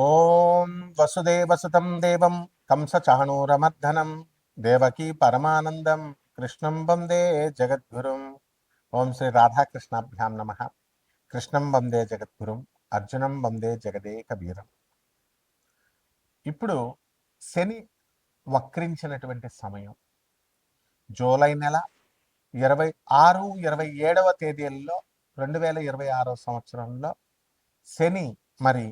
ఓం వసుదేవసుతం దేవం కంసచాణూరమర్దనం దేవకీ పరమానందం కృష్ణం వందే జగద్గురుం. ఓం శ్రీ రాధాకృష్ణాభ్యాం నమ. కృష్ణం వందే జగద్గురుం, అర్జునం వందే జగదేకవీరం. ఇప్పుడు శని వక్రించినటువంటి సమయం జూలై నెల 26, 27వ తేదీల్లో 2026 సంవత్సరంలో శని మరి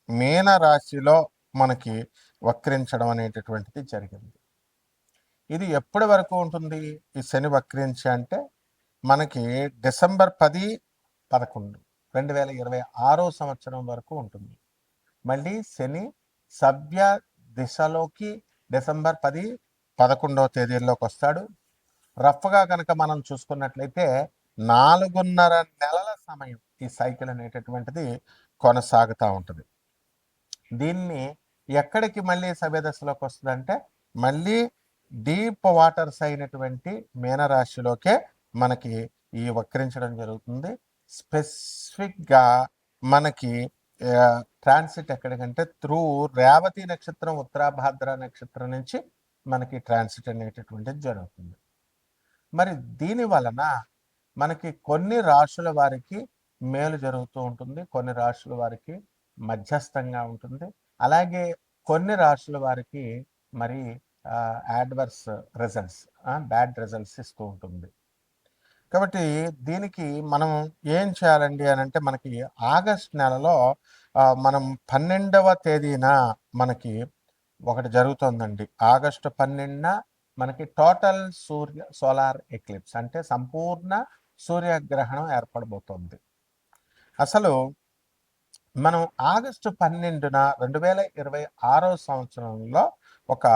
మీన రాశిలో మనకి వక్రించడం అనేటటువంటిది జరిగింది. ఇది ఎప్పటి వరకు ఉంటుంది ఈ శని వక్రించి అంటే మనకి డిసెంబర్ 10, 11, 2026 సంవత్సరం వరకు ఉంటుంది. మళ్ళీ శని సవ్య దిశలోకి డిసెంబర్ 10, 11వ తేదీల్లోకి వస్తాడు. రఫ్గా కనుక మనం చూసుకున్నట్లయితే 4.5 నెలల సమయం ఈ సైకిల్ అనేటటువంటిది కొనసాగుతూ ఉంటుంది. దీన్ని ఎక్కడికి మళ్ళీ సవ్యదశలోకి వస్తుందంటే మళ్ళీ డీప్ వాటర్స్ అయినటువంటి మీనరాశిలోకే మనకి ఈ వక్రించడం జరుగుతుంది. స్పెసిఫిక్గా మనకి ట్రాన్సిట్ ఎక్కడికంటే త్రూ రేవతి నక్షత్రం, ఉత్తరాభాద్ర నక్షత్రం నుంచి మనకి ట్రాన్సిట్ అనేటటువంటిది జరుగుతుంది. మరి దీని వలన మనకి కొన్ని రాశుల వారికి మేలు జరుగుతూ ఉంటుంది, కొన్ని రాశుల వారికి మధ్యస్థంగా ఉంటుంది, అలాగే కొన్ని రాశుల వారికి మరి యాడ్వర్స్ రిజల్ట్స్, బ్యాడ్ రిజల్ట్స్ ఇస్తూ ఉంటుంది. కాబట్టి దీనికి మనం ఏం చేయాలండి అని అంటే మనకి ఆగస్ట్ నెలలో మనం 12వ తేదీన మనకి ఒకటి జరుగుతుందండి. ఆగస్టు 12న మనకి టోటల్ సోలార్ ఎక్లిప్స్ అంటే సంపూర్ణ సూర్యగ్రహణం ఏర్పడబోతోంది. అసలు మనం ఆగస్టు 12న 2026 సంవత్సరంలో ఒక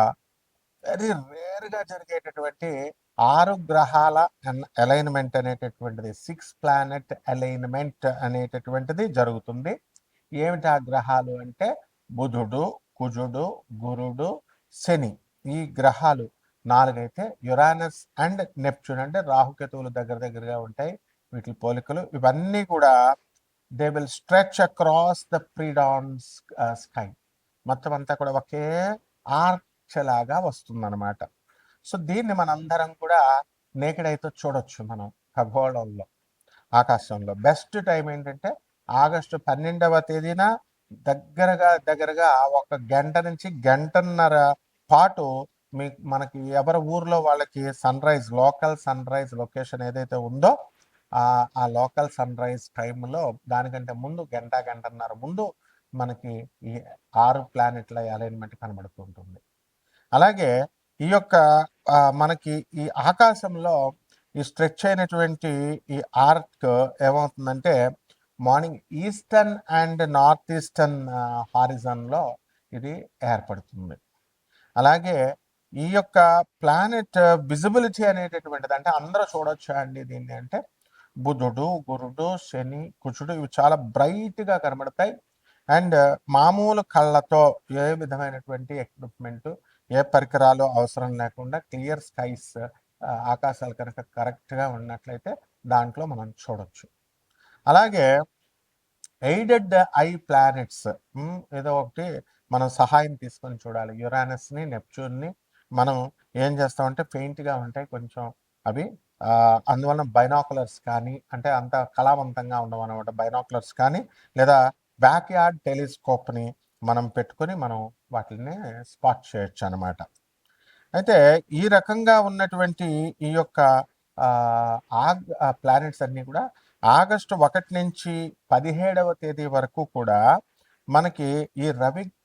వెరీ రేర్గా జరిగేటటువంటి 6 గ్రహాల అలైన్మెంట్ అనేటటువంటిది, 6 ప్లానెట్ అలైన్మెంట్ అనేటటువంటిది జరుగుతుంది. ఏమిటి ఆ గ్రహాలు అంటే బుధుడు, కుజుడు, గురుడు, శని. ఈ గ్రహాలు 4 అయితే యురానస్ అండ్ నెప్ట్యూన్ అంటే రాహుకేతువులు దగ్గరగా ఉంటాయి. వీటి పోలికలు ఇవన్నీ కూడా they will stretch across the predawn sky. మొత్తం అంతా కూడా ఒకే ఆర్చ్ లాగా వస్తుందన్నమాట. సో దీన్ని మనందరం కూడా నేకెడ్ అయితే చూడొచ్చు మనం ఖగోళంలో, ఆకాశంలో. బెస్ట్ టైం ఏంటంటే ఆగస్టు 12వ తేదీన దగ్గరగా 1 గంట నుంచి గంటన్నర పాటు మనకి ఎవరి ఊర్లో వాళ్ళకి లోకల్ సన్ రైజ్ లొకేషన్ ఏదైతే ఉందో ఆ లోకల్ సన్ రైజ్ టైంలో దానికంటే ముందు గంటన్నర ముందు మనకి ఈ 6 ప్లానెట్ల అలైన్మెంట్ కనబడుతూ ఉంటుంది. అలాగే ఈ యొక్క మనకి ఈ ఆకాశంలో ఈ స్ట్రెచ్ అయినటువంటి ఈ ఆర్క్ ఏమవుతుందంటే morning eastern and north eastern హారిజన్లో ఇది ఏర్పడుతుంది. అలాగే ఈ యొక్క ప్లానెట్ విజిబిలిటీ అనేటటువంటిది అంటే అందరూ చూడొచ్చా అండి దీన్ని అంటే బుధుడు, గురుడు, శని, కుజుడు ఇవి చాలా బ్రైట్గా కనబడతాయి. అండ్ మామూలు కళ్ళతో ఏ విధమైనటువంటి ఎక్విప్మెంట్, ఏ పరికరాలు అవసరం లేకుండా క్లియర్ స్కైస్, ఆకాశాలు కనుక కరెక్ట్గా ఉన్నట్లయితే దాంట్లో మనం చూడొచ్చు. అలాగే ఎయిడెడ్ ఐ ప్లానెట్స్ ఏదో ఒకటి మనం సహాయం తీసుకొని చూడాలి. యురానస్ని, నెప్ట్యూన్ని మనం ఏం చేస్తామంటే పెయింట్గా ఉంటాయి కొంచెం అవి, అందువలన బైనాకులర్స్ కానీ అంటే అంత కళావంతంగా ఉండవు అనమాట. బైనాకులర్స్ కానీ లేదా బ్యాక్యార్డ్ టెలిస్కోప్ని మనం పెట్టుకొని మనం వాటిని స్పాట్ చేయొచ్చు అనమాట. అయితే ఈ రకంగా ఉన్నటువంటి ఈ యొక్క ప్లానెట్స్ అన్నీ కూడా ఆగస్టు 1 నుంచి 17వ తేదీ వరకు కూడా మనకి ఈ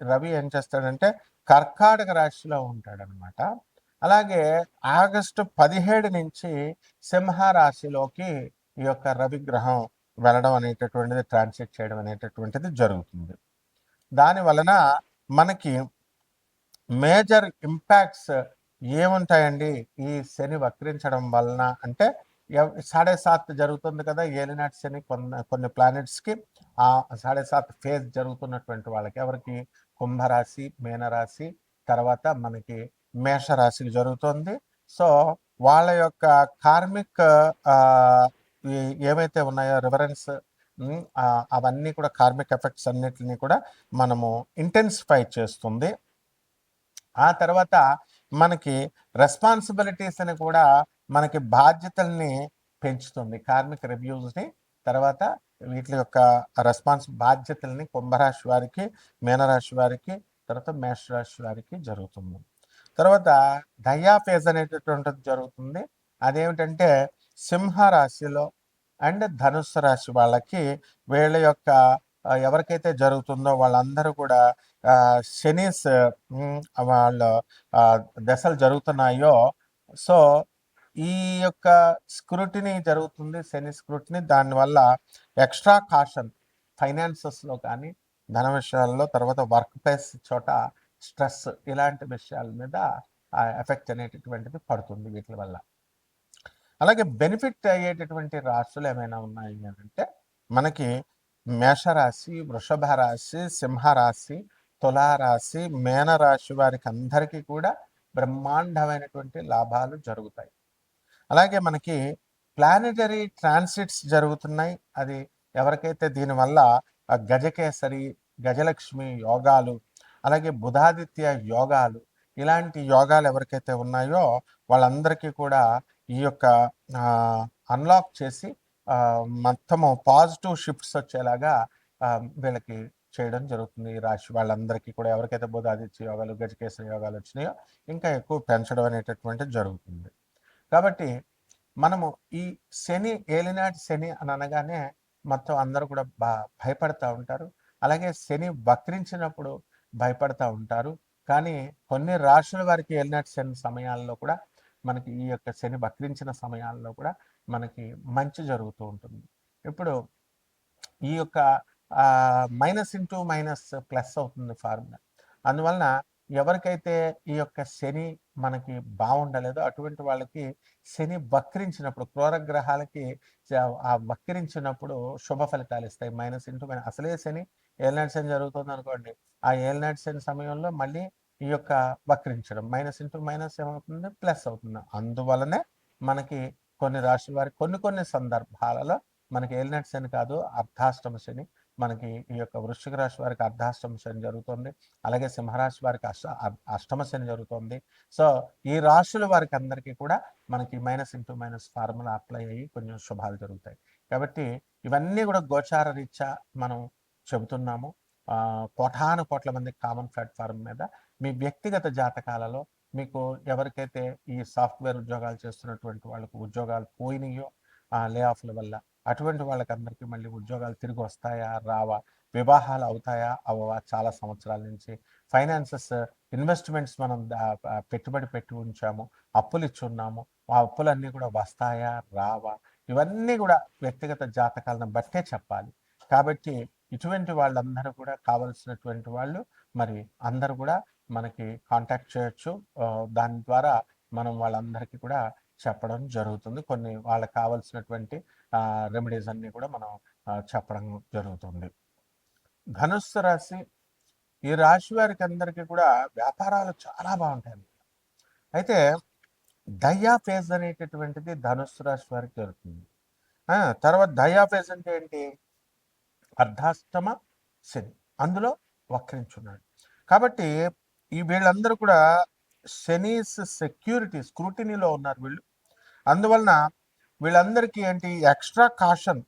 రవి ఏం చేస్తాడంటే కర్కాటక రాశిలో ఉంటాడనమాట. అలాగే ఆగస్టు 17 నుంచి సింహరాశిలోకి ఈ యొక్క రవి గ్రహం వెళ్ళడం అనేటటువంటిది, ట్రాన్సిట్ చేయడం అనేటటువంటిది జరుగుతుంది. దాని వలన మనకి మేజర్ ఇంపాక్ట్స్ ఏముంటాయండి ఈ శని వక్రించడం వలన అంటే 7.5 జరుగుతుంది కదా ఏలినాటి శని కొన్ని ప్లానెట్స్కి. ఆ 7.5 ఫేజ్ జరుగుతున్నటువంటి వాళ్ళకి ఎవరికి కుంభరాశి, మీనరాశి, తర్వాత మనకి మేషరాశికి జరుగుతుంది. సో వాళ్ళ యొక్క కార్మిక్ ఏమైతే ఉన్నాయో రిఫరెన్స్ అవన్నీ కూడా కార్మిక్ ఎఫెక్ట్స్ అన్నిటిని కూడా మనము ఇంటెన్సిఫై చేస్తుంది. ఆ తర్వాత మనకి రెస్పాన్సిబిలిటీస్ అని కూడా మనకి బాధ్యతల్ని పెంచుతుంది. కార్మిక రివ్యూస్ని తర్వాత వీటి యొక్క బాధ్యతల్ని కుంభరాశి వారికి, మీనరాశి వారికి, తర్వాత మేషరాశి వారికి జరుగుతుంది. తర్వాత దయా ఫేజ్ అనేటటువంటిది జరుగుతుంది. అదేమిటంటే సింహరాశిలో అండ్ ధనుస్సు రాశి వాళ్ళకి వీళ్ళ యొక్క ఎవరికైతే జరుగుతుందో వాళ్ళందరూ కూడా శనీస్ వాళ్ళ దశలు జరుగుతున్నాయో, సో ఈ యొక్క స్క్రూటినీ జరుగుతుంది, శని స్క్రూటినీ. దానివల్ల ఎక్స్ట్రా కాషన్ ఫైనాన్సెస్లో కానీ, ధన విషయాల్లో, తర్వాత వర్క్ ప్లేస్ చోట స్ట్రెస్, ఇలాంటి విషయాల మీద ఎఫెక్ట్ అనేటటువంటిది పడుతుంది వీటి వల్ల. అలాగే బెనిఫిట్ అయ్యేటటువంటి రాశులు ఏమైనా ఉన్నాయి అంటే మనకి మేషరాశి, వృషభ రాశి, సింహరాశి, తులారాశి, మేనరాశి వారికి అందరికీ కూడా బ్రహ్మాండమైనటువంటి లాభాలు జరుగుతాయి. అలాగే మనకి ప్లానెటరీ ట్రాన్సిట్స్ జరుగుతున్నాయి. అది ఎవరికైతే దీనివల్ల గజకేసరి, గజలక్ష్మి యోగాలు, అలాగే బుధాదిత్య యోగాలు, ఇలాంటి యోగాలు ఎవరికైతే ఉన్నాయో వాళ్ళందరికీ కూడా ఈ యొక్క అన్లాక్ చేసి మొత్తము పాజిటివ్ షిఫ్ట్స్ వచ్చేలాగా వీళ్ళకి చేయడం జరుగుతుంది. ఈ రాశి వాళ్ళందరికీ కూడా ఎవరికైతే బుధాదిత్య యోగాలు, గజకేసరి యోగాలు వచ్చినాయో ఇంకా ఎక్కువ పెంచడం అనేటటువంటిది జరుగుతుంది. కాబట్టి మనము ఈ శని, ఏలినాటి శని అని అనగానే మొత్తం అందరూ కూడా భయపడతా ఉంటారు. అలాగే శని వక్రించినప్పుడు భయపడతా ఉంటారు. కానీ కొన్ని రాశుల వారికి ఏలినాటి శని సమయాల్లో కూడా మనకి ఈ యొక్క శని వక్రించిన సమయాల్లో కూడా మనకి మంచి జరుగుతూ ఉంటుంది. ఇప్పుడు ఈ యొక్క మైనస్ ఇంటూ మైనస్ ప్లస్ అవుతుంది ఫార్ములా. అందువలన ఎవరికైతే ఈ యొక్క శని మనకి బాగుండలేదో అటువంటి వాళ్ళకి శని వక్రించినప్పుడు, క్రూరగ్రహాలకి ఆ వక్రించినప్పుడు శుభ ఫలితాలు ఇస్తాయి. మైనస్ ఇంటూ మైనస్, అసలే శని ఏలినాటి శని జరుగుతుంది అనుకోండి, ఆ ఏలినాటి శని సమయంలో మళ్ళీ ఈ యొక్క వక్రించడం మైనస్ ఇంటూ మైనస్ ఏమవుతుంది, ప్లస్ అవుతుంది. అందువలనే మనకి కొన్ని రాశుల వారికి కొన్ని సందర్భాలలో మనకి ఏలినాటి శని కాదు, అర్ధాష్టమ శని, మనకి ఈ యొక్క వృశ్చిక రాశి వారికి అర్ధాష్టమ శని జరుగుతుంది. అలాగే సింహరాశి వారికి అష్టమ శని జరుగుతుంది. సో ఈ రాశుల వారికి అందరికీ కూడా మనకి minus into minus formula apply అయ్యి కొంచెం శుభాలు జరుగుతాయి. కాబట్టి ఇవన్నీ కూడా గోచార రీత్యా మనం చెబుతున్నాము. కోటాను కోట్ల మంది కామన్ ప్లాట్ఫారం మీద మీ వ్యక్తిగత జాతకాలలో మీకు ఎవరికైతే ఈ సాఫ్ట్వేర్ ఉద్యోగాలు చేస్తున్నటువంటి వాళ్ళకు ఉద్యోగాలు పోయినాయో లే ఆఫ్ల వల్ల, అటువంటి వాళ్ళకి అందరికీ మళ్ళీ ఉద్యోగాలు తిరిగి వస్తాయా రావా, వివాహాలు అవుతాయా అవ్వవా, చాలా సంవత్సరాల నుంచి ఫైనాన్సెస్ ఇన్వెస్ట్మెంట్స్ మనం పెట్టుబడి పెట్టి ఉంచాము, అప్పులు ఇచ్చున్నాము, ఆ అప్పులన్నీ కూడా వస్తాయా రావా, ఇవన్నీ కూడా వ్యక్తిగత జాతకాలను బట్టే చెప్పాలి. కాబట్టి ఇటువంటి వాళ్ళందరూ కూడా కావలసినటువంటి వాళ్ళు మరి అందరూ కూడా మనకి కాంటాక్ట్ చేయొచ్చు. దాని ద్వారా మనం వాళ్ళందరికీ కూడా చెప్పడం జరుగుతుంది. కొన్ని వాళ్ళకి కావలసినటువంటి రెమెడీస్ అన్నీ కూడా మనం చెప్పడం జరుగుతుంది. ధనుస్సు రాశి, ఈ రాశి వారికి అందరికీ కూడా వ్యాపారాలు చాలా బాగుంటాయి. అయితే దయా ఫేజ్ అనేటటువంటిది ధనుస్సు రాశి వారికి జరుగుతుంది. తర్వాత దయా ఫేజ్ అంటే ఏంటి, అర్ధాష్టమ శని, అందులో వక్రించున్నాడు. కాబట్టి ఈ వీళ్ళందరూ కూడా శనీస్ సెక్యూరిటీ స్క్రూటినీలో ఉన్నారు వీళ్ళు. అందువలన వీళ్ళందరికీ ఏంటి, ఎక్స్ట్రా కాషన్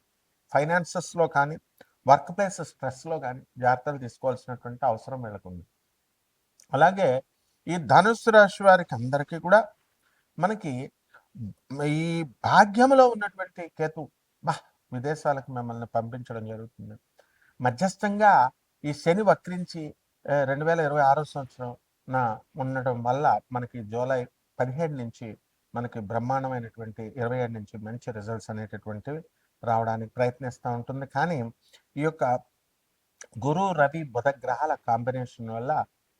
ఫైనాన్సెస్లో కానీ, వర్క్ ప్లేస్ స్ట్రెస్లో కానీ జాగ్రత్తలు తీసుకోవాల్సినటువంటి అవసరం వీళ్ళకుంది. అలాగే ఈ ధనుస్సు రాశి వారికి అందరికీ కూడా మనకి ఈ భాగ్యంలో ఉన్నటువంటి కేతు విదేశాలకు మిమ్మల్ని పంపించడం జరుగుతుంది. మధ్యస్థంగా ఈ శని వక్రించి 2026 సంవత్సరం ఉండటం వల్ల మనకి జూలై 17 నుంచి మనకి బ్రహ్మాండమైనటువంటి 27 నుంచి మంచి రిజల్ట్స్ అనేటటువంటివి రావడానికి ప్రయత్నిస్తూ ఉంటుంది. కానీ ఈ యొక్క గురు, రవి, బుధ గ్రహాల కాంబినేషన్ వల్ల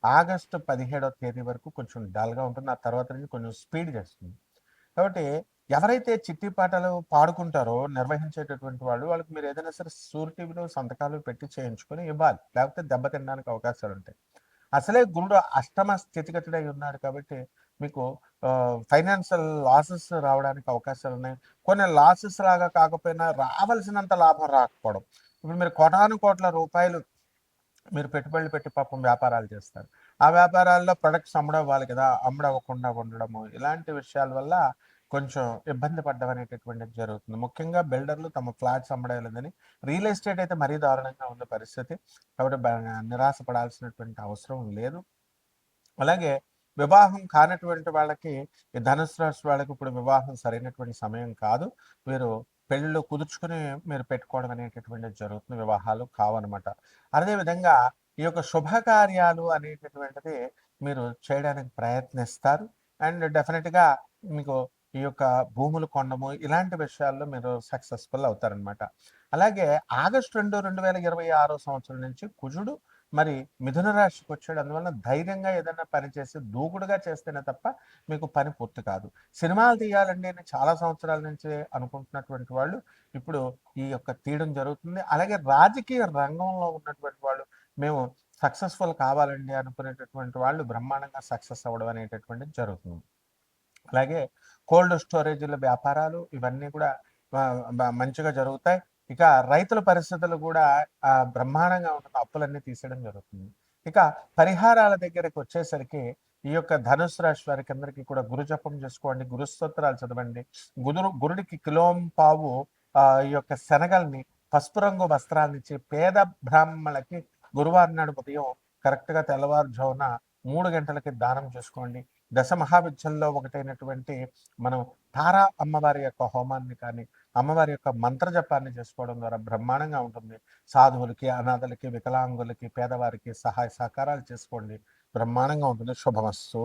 ఆగస్టు 17వ తేదీ వరకు కొంచెం డల్గా ఉంటుంది. ఆ తర్వాత నుంచి కొంచెం స్పీడ్ చేస్తుంది. కాబట్టి ఎవరైతే చిట్టి పాటలు పాడుకుంటారో నిర్వహించేటటువంటి వాళ్ళకి మీరు ఏదైనా సరే షూరిటీలో సంతకాలు పెట్టి చేయించుకొని ఇవ్వాలి, లేకపోతే దెబ్బ తినడానికి అవకాశాలు ఉంటాయి. అసలే గురుడు అష్టమ స్థితిగతుడై ఉన్నాడు కాబట్టి మీకు ఫైనాన్షియల్ లాసెస్ రావడానికి అవకాశాలు ఉన్నాయి. కొన్ని లాసెస్ లాగా కాకపోయినా రావాల్సినంత లాభం రాకపోవడం, ఇప్పుడు మీరు కోటాను కోట్ల రూపాయలు మీరు పెట్టుబడులు పెట్టి పాపం వ్యాపారాలు చేస్తారు. ఆ వ్యాపారాల్లో ప్రొడక్ట్స్ అమ్ముడవ్వాలి కదా! అమ్ముడవ్వకుండా ఉండడము, ఇలాంటి విషయాల వల్ల కొంచెం ఇబ్బంది పడ్డం అనేటటువంటిది జరుగుతుంది. ముఖ్యంగా బిల్డర్లు తమ ఫ్లాట్స్ అమ్మడలేదని, రియల్ ఎస్టేట్ అయితే మరీ దారుణంగా ఉంది పరిస్థితి. కాబట్టి నిరాశ పడాల్సినటువంటి అవసరం లేదు. అలాగే వివాహం కానటువంటి వాళ్ళకి, ఈ ధనుసు రాశి వాళ్ళకి ఇప్పుడు వివాహం సరైనటువంటి సమయం కాదు. మీరు పెళ్ళిళ్ళు కుదుర్చుకొని మీరు పెట్టుకోవడం అనేటటువంటిది జరుగుతుంది. వివాహాలు కావనమాట. అదేవిధంగా ఈ యొక్క శుభకార్యాలు అనేటటువంటిది మీరు చేయడానికి ప్రయత్నిస్తారు. అండ్ డెఫినిట్‌గా మీకు ఈ యొక్క భూములు కొనడము, ఇలాంటి విషయాల్లో మీరు సక్సెస్‌ఫుల్ అవుతారనమాట. అలాగే ఆగస్టు 2, 2026 సంవత్సరం నుంచి కుజుడు మరి మిథున రాశికొచ్చాడు. అందువలన ధైర్యంగా ఏదైనా పని చేసి దూకుడుగా చేస్తేనే తప్ప మీకు పని పూర్తి కాదు. సినిమాలు తీయాలండి అని చాలా సంవత్సరాల నుంచి అనుకుంటున్నటువంటి వాళ్ళు ఇప్పుడు ఈ యొక్క తీయడం జరుగుతుంది. అలాగే రాజకీయ రంగంలో ఉన్నటువంటి వాళ్ళు మేము సక్సెస్‌ఫుల్ కావాలండి అనుకునేటటువంటి వాళ్ళు బ్రహ్మాండంగా సక్సెస్ అవ్వడం అనేటటువంటిది జరుగుతుంది. అలాగే కోల్డ్ స్టోరేజీల వ్యాపారాలు ఇవన్నీ కూడా మంచిగా జరుగుతాయి. ఇక రైతుల పరిస్థితులు కూడా బ్రహ్మాండంగా ఉంటుంది. అప్పులన్నీ తీసేయడం జరుగుతుంది. ఇక పరిహారాల దగ్గరకొచ్చేసరికి ఈ యొక్క ధనుస్సు రాశి వారికందరికీ కూడా గురు జపం చేసుకోండి. గురు స్తోత్రాలు చదవండి. గురుడికి కిలోంపావు ఈ యొక్క శనగల్ని పసుపు రంగు వస్త్రాన్నిచ్చి పేద బ్రాహ్మణులకి గురువారం నాడు ఉదయం కరెక్ట్‌గా తెల్లవారుజామున 3 గంటలకి దానం చేసుకోండి. దశ మహావిద్యల్లో ఒకటైనటువంటి మనం తారా అమ్మవారి యొక్క హోమాన్ని కానీ, అమ్మవారి యొక్క మంత్ర జపాన్ని చేసుకోవడం ద్వారా బ్రహ్మాండంగా ఉంటుంది. సాధువులకి, అనాథలకి, వికలాంగులకి, పేదవారికి సహాయ సహకారాలు చేసుకోండి. బ్రహ్మాండంగా ఉంటుంది. శుభమస్తు.